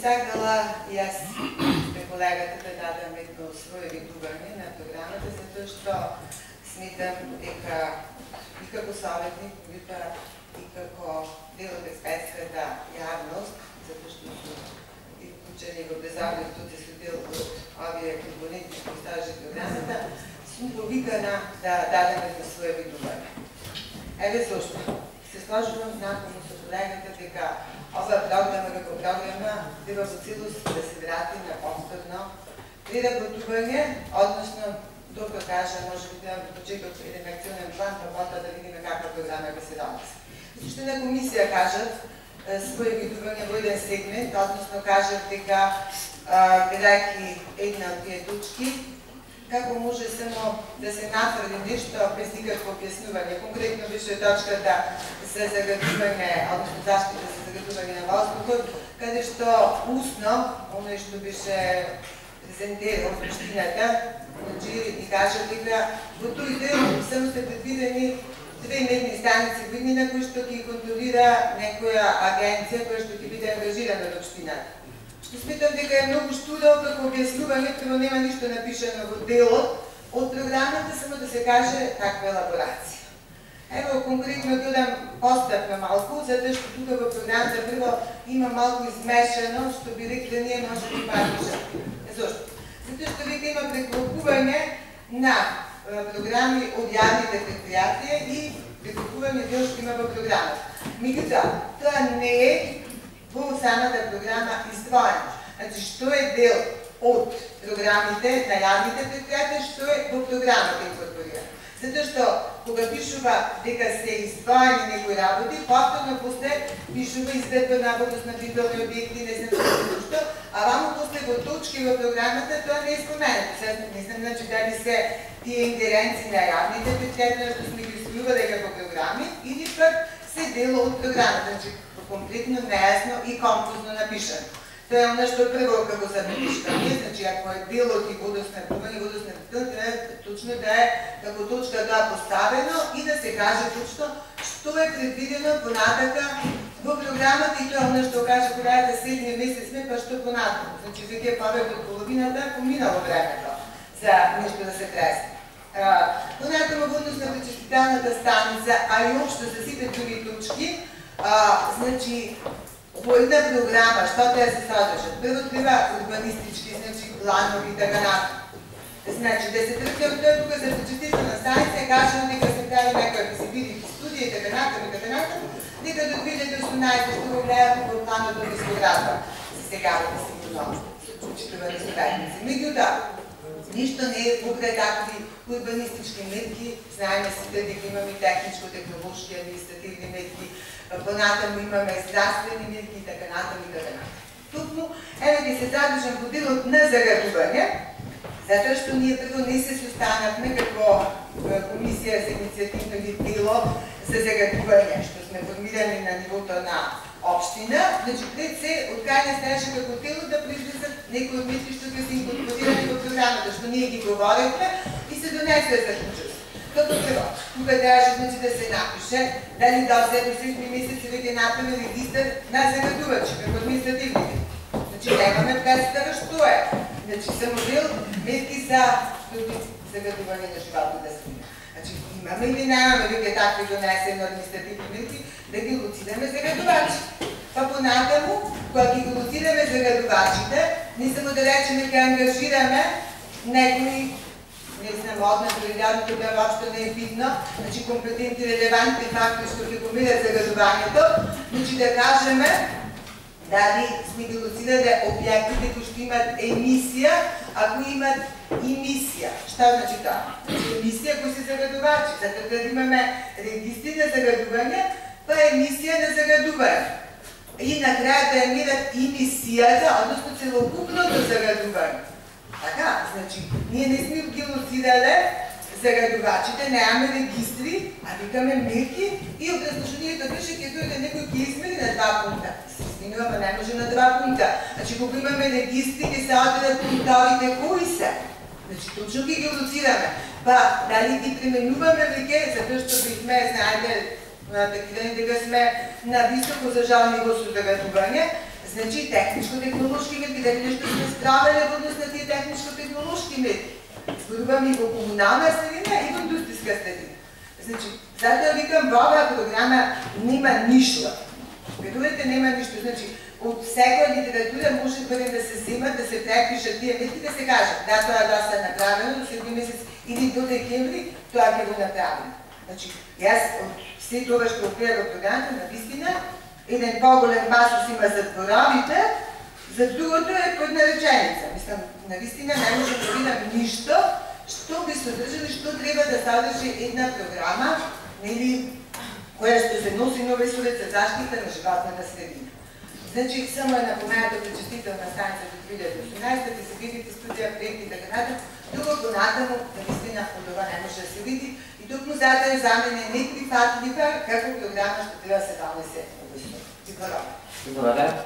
сакала и аз колегата да дадам едно свое видување на програмата, затоа што смитам дека и како советник, и како дел од експертската јавност, затоа што сум и вклучени во безавлието се дел од овие компоненти кои стажи програмата, сум повикана да дадам едно свое видување. Еве зошто. Се сложувам знакомо со колегата дека ова програма како програма треба во целост да се врати на повторно преработување, односно, дока кажа, може би треба да почекат еден акционен план, па потоа да видиме каква програма ќе се донесе. Зашто на комисија кажат своје видување во еден сегмент, односно кажат дека гледајќи една од тие точки, како може само да се натврди нешто без никакво објаснување. Конкретно беше точката за загадување, односно заштита за загадување на воздухот, каде што устно, оно што беше презентирано од општината, ни кажа дека во тој дел само се предвидени две медни станици во иднина кои што ги контролира некоја агенција која што ќе биде ангажирана од општината. Смитам дека е многу штудо како објаснување, прво нема ништо напишано во делот од програмата, само да се каже таква елаборација. Ево, конкретно додам постапна малку, затоа што тука во програмата прво има малку измешано, што би рекли ние може би парнишати. Зошто? Затоа што века има преклопување на програми од јавните предпријатија и преклопување дел што има во програмата. Меѓутоа, тоа не е во самата програма издвоено. Значи, што е дел од програмите на јавните предпријатија, што е во програмата инкорпорирано. Затоа што, кога пишува дека се издвоени некои работи, повторно после пишува изгледба на водоснабдителни објекти, не знам што, а вамо после во точки во програмата тоа не е споменато. Сега не знам, значи, дали се тие ингеренции на јавните предпријатија, што сме ги исклува дека по програми, или пак се дел од програмата. Значи, комплетно неясно и конфузно напишано. Тоа е оно што прво како забелишкаме, значи ако е делот и водоснабдување, водоснабдително треба точно да е како точка тоа поставено и да се каже точно што е предвидено понатака во програмата и тоа е оно што каже колегата 7 месец сме, па што понатака. Значи веќе повеќе од половината поминало времето за нешто да се тресне. Понатака во однос на пречистителната станица, а и општо за сите други точки, значи, во една програма, што тоа се содржат? Прво треба урбанистички, значи, планови и така натаму. Значи, да се тргне од тоа тука за пречистителна станица, кажано дека се прави некоја визибилити студија и така натаму, дека до 2018 што го гледат во планот од изградба. За сега да се сигурно учитува на студентници. Меѓутоа, ништо не е покрај такви урбанистички метки, знаеме сите дека имаме техничко-технолошки, административни метки, понатаму имаме здравствени мерки и така натаму и така натаму. Токму, еве ги се задржам во делот на загадување, затоа што ние прво не се состанавме како комисија за иницијативно дело за загадување, што сме формирани на нивото на општина, значи пред се од кај ставаше како тело да произлезат некои од метки што ќе се инкорпорирани во програмата, што ние ги говоревме и се донесе заклучок. Како прво, тука трябваше значи да се напише дали до 7 месеци веќе направи регистар на загадувачи, како административните. Значи немаме представа што е. Значи само дел мерки за загадување на животната средина. Значи имаме или немаме веќе такви донесени административни мерки да ги лоцираме загадувачи. Па понатаму, кога ги лоцираме загадувачите, не само да речеме ќе ангажираме некои не знам, одна природното бе воопшто не е видно, значи компетентни релевантни фактори што ќе помират загадувањето, значи да кажеме дали сме ги лоцирале објектите кои што имат емисија, ако имат емисија. Што значи тоа? Значи емисија кои се загадувачи, затоа да имаме регистри на загадување, па емисија на загадување. И на крај да емират емисијата, односно целокупното загадување. Така, значи, ние не сме ги лоцирале загадувачите, немаме регистри, а викаме мерки и образложението беше ќе дојде некој ќе измери на 2 пункта. Се изминува, не може на 2 пункта. Значи, кога имаме регистри, ќе се одредат пунктовите кои се. Значи, точно ќе ги лоцираме. Па, дали ги пременуваме веќе, затоа што бихме, знаете, дека сме на високо за жал ниво со загадување, Значи, техничко-технолошки метки, да би нешто сме справили во однос на тие техничко-технолошки метки. Зборувам и во комунална средина и во индустријска средина. Значи, затоа викам, во оваа програма нема ништо. Верувате, нема ништо. Значи, од секоја литература може да се земат, да се препишат тие метки, да се кажат, да, тоа доста направено, до 7 месец или до декември, тоа ќе го направим. Значи, јас од се тоа што опреа во програмата, на вистина, еден поголем пасус има за дворовите, за другото е под нареченица. Мислам, на вистина не можем да видам ништо што би содржали, што треба да содржи една програма, нели, која што се носи нови совет за заштита на животната средина. Значи, само е напоменато причестителна станица до 2018, ќе се видите студија, проекти и така натаму. Друго понатаму, на вистина, од ова не може да се види. И токму затоа за мене неприфатлива како програма што треба да се донесе. Благодаря.